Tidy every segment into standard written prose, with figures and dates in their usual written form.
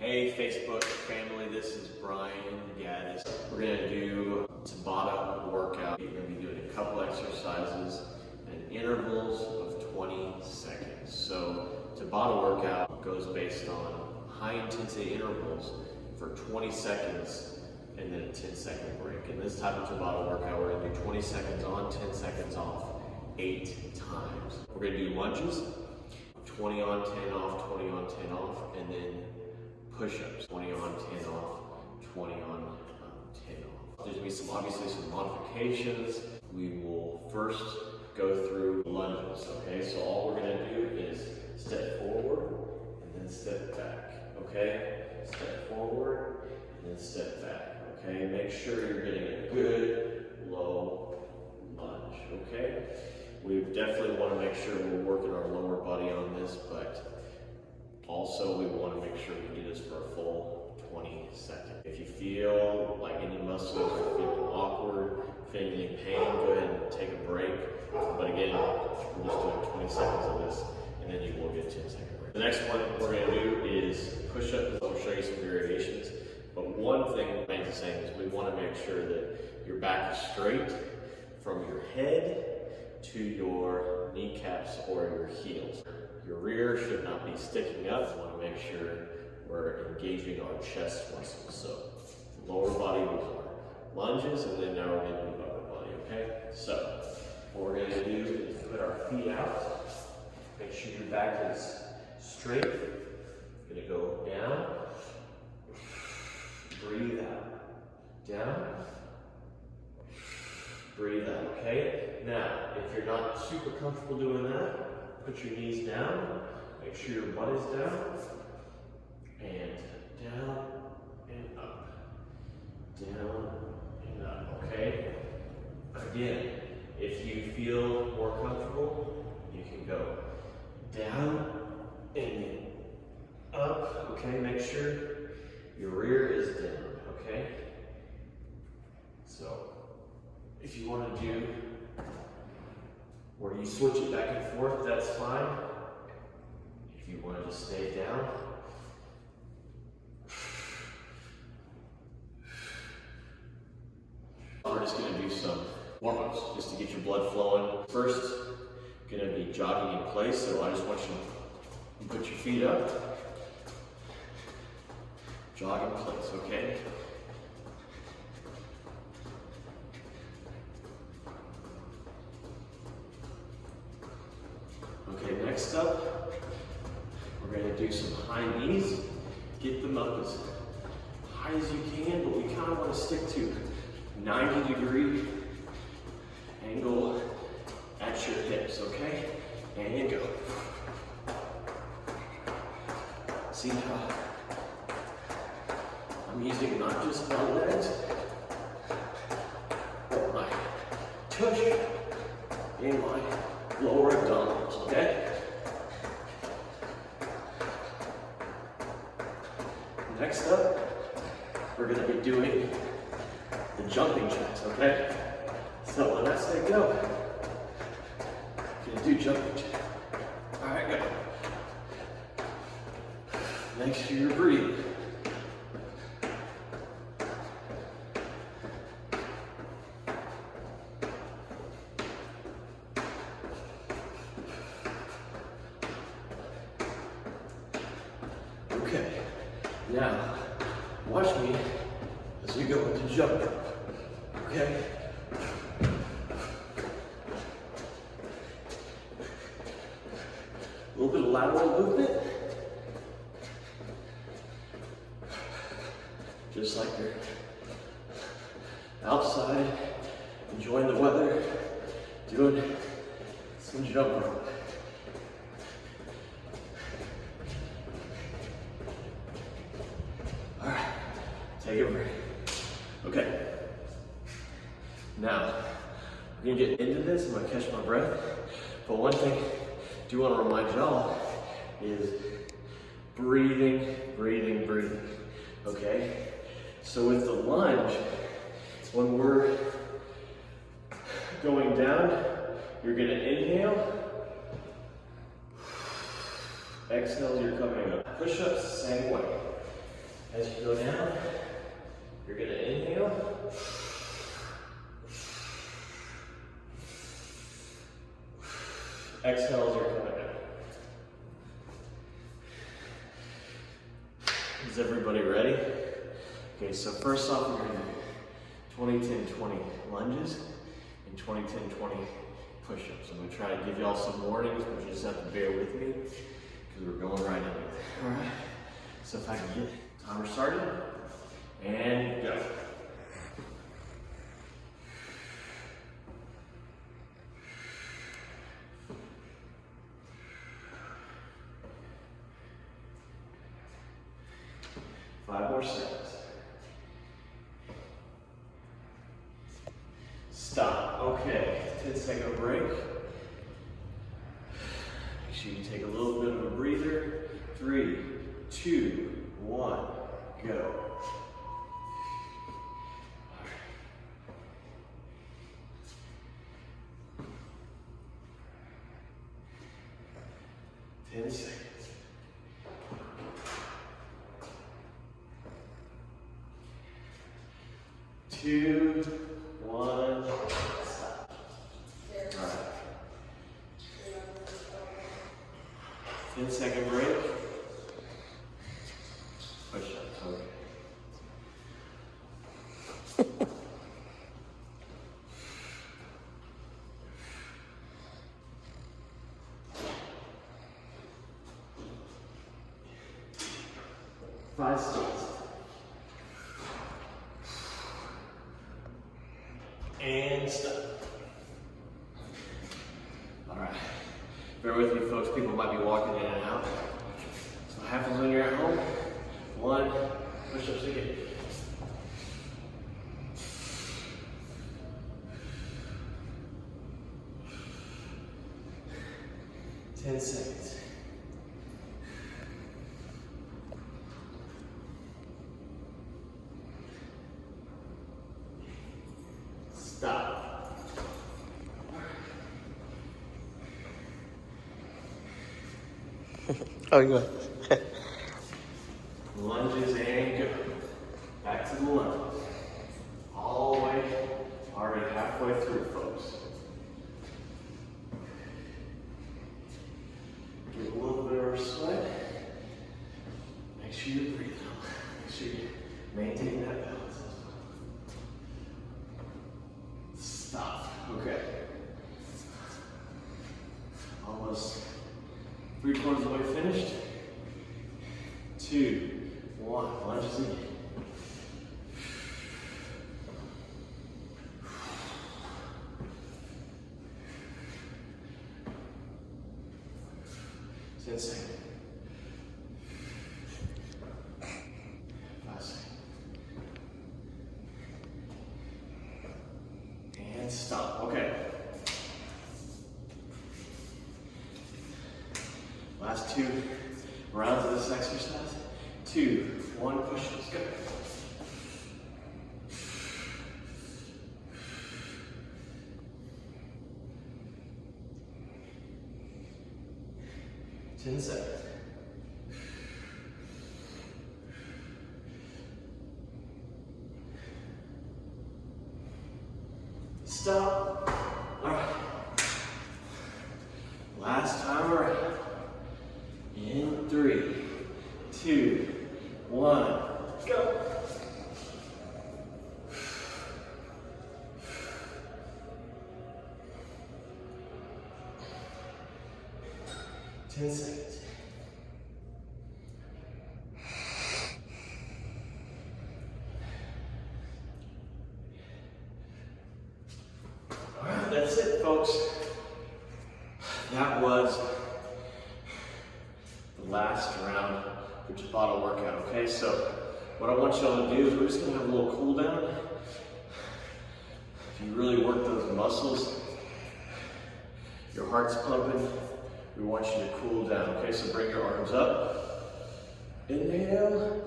Hey Facebook family, this is Brian Gaddis. We're going to do a TABATA workout. We're going to be doing a couple exercises and intervals of 20 seconds. So TABATA workout goes based on high intensity intervals for 20 seconds and then a 10-second break. In this type of TABATA workout, we're going to do 20 seconds on, 10 seconds off, 8 times. We're going to do lunges, 20 on, 10 off, 20 on, 10 off, and then push-ups, 20 on, 10 off, 20 on, 10 off. There's going to be obviously some modifications. We will first go through lunges, okay? So all we're going to do is step forward and then step back, okay? Step forward and then step back, okay? Make sure you're getting a good low lunge, okay? We definitely want to make sure we're working our lower body on this, but also we want to make sure we do this for a full 20 seconds. If you feel like any muscles are feeling awkward, feeling any pain, go ahead and take a break. But again, we're just doing 20 seconds of this, and then you will get a 10-second break. The next one we're going to do is push-ups. I'll show you some variations. But one thing remains the same is we want to make sure that your back is straight from your head to your kneecaps or your heels. Your rear should not be sticking up. We want to make sure we're engaging our chest muscles. So lower body moves our lunges, and then now we're going to move upper body, okay? So what we're going to do is put our feet out. Make sure your back is straight. Going to go down. Breathe out. Down. Breathe out, okay? Now, if you're not super comfortable doing that, put your knees down. Make sure your butt is down. And down and up. Down and up, okay? Again, if you feel more comfortable, you can go down and then up, okay? Make sure your rear is down, okay? So, if you want to do where you switch it back and forth, that's fine. If you want to just stay down, we're just going to do some warm-ups just to get your blood flowing. First, going to be jogging in place, so I just want you to put your feet up, jog in place, okay? Okay, next up, we're going to do some high knees. Get them up as high as you can, but we kind of want to stick to 90-degree angle at your hips, okay? And go. See how I'm using not just my legs, but my tush and my lower abdominals, okay? Next up, we're going to be doing the jumping jacks, okay? So when I say go, you're going to do jumping jacks. All right, go. Make sure you're breathing. Okay, now watch me as we go into jump rope, okay? A little bit of lateral movement, just like you're outside, enjoying the weather, doing some jump rope. Take a break. Okay. Now, we're gonna get into this. I'm gonna catch my breath. But one thing I do want to remind y'all is breathing, breathing, breathing. Okay? So with the lunge, when we're going down, you're gonna inhale. Exhale, you're coming up. Push-ups, same way. As you go down, you're gonna inhale. Exhale as you're coming down. Is everybody ready? Okay, so first off, we're gonna do 20-10-20 lunges and 20-10-20 push-ups. I'm gonna try to give y'all some warnings, but you just have to bear with me because we're going right into it. All right, so if I can get timer started, and go. Five more seconds. Stop. Okay, 10-second break. Make sure you take a little bit of a breather. 3, 2, 1, go. 10 seconds. 2, 1, stop. All right. 10-second break. Push up. Okay. Five seconds. And stop. All right. Bear with me, folks. People might be walking in and out. So what happens when you're at home? 1, push-ups again. Ten seconds. Stop. Oh, you go. Lunges and go. Back to the lunges. All the way, already halfway through, folks. Get a little bit of a sweat. Make sure you breathe out. Make sure you maintain that balance. Stop. Okay. Almost 3/4 of the way finished. 2, 1. Lunges again. Ten seconds. 5 seconds. And stop. Okay. Last 2 rounds of this exercise. 2, 1, push-ups, go. Ten seconds. Stop. All right. Last time around. In 3, 2, 1, go. Ten seconds. All right, that's it, folks. That was the last round of the TABATA workout, okay? So what I want y'all to do is we're just gonna have a little cool down. If you really work those muscles, your heart's pumping, we want you to cool down, okay? So bring your arms up. Inhale.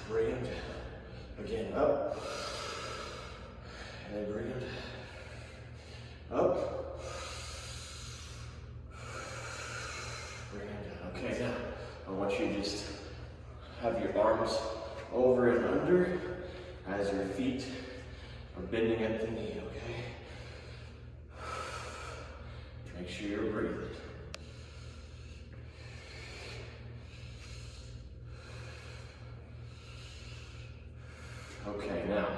Bring them down. Again, up. And then bring them down. Up. Bring them down. Okay, now I want you to just have your arms over and under as your feet are bending at the knee, okay? Make sure you're breathing. Okay, now,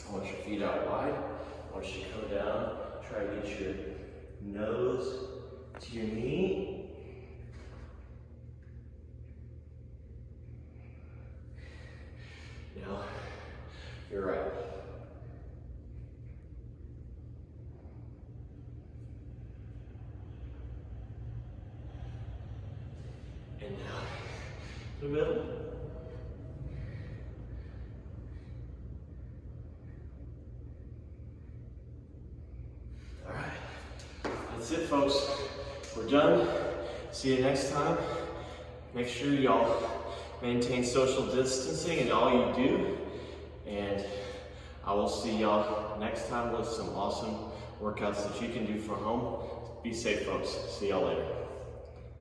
I want your feet out wide. I want you to come down, try to get your nose to your knee. Now, you're right. And now, the middle. All right, that's it, folks. We're done. See you next time. Make sure y'all maintain social distancing in all you do. And I will see y'all next time with some awesome workouts that you can do for home. Be safe, folks. See y'all later.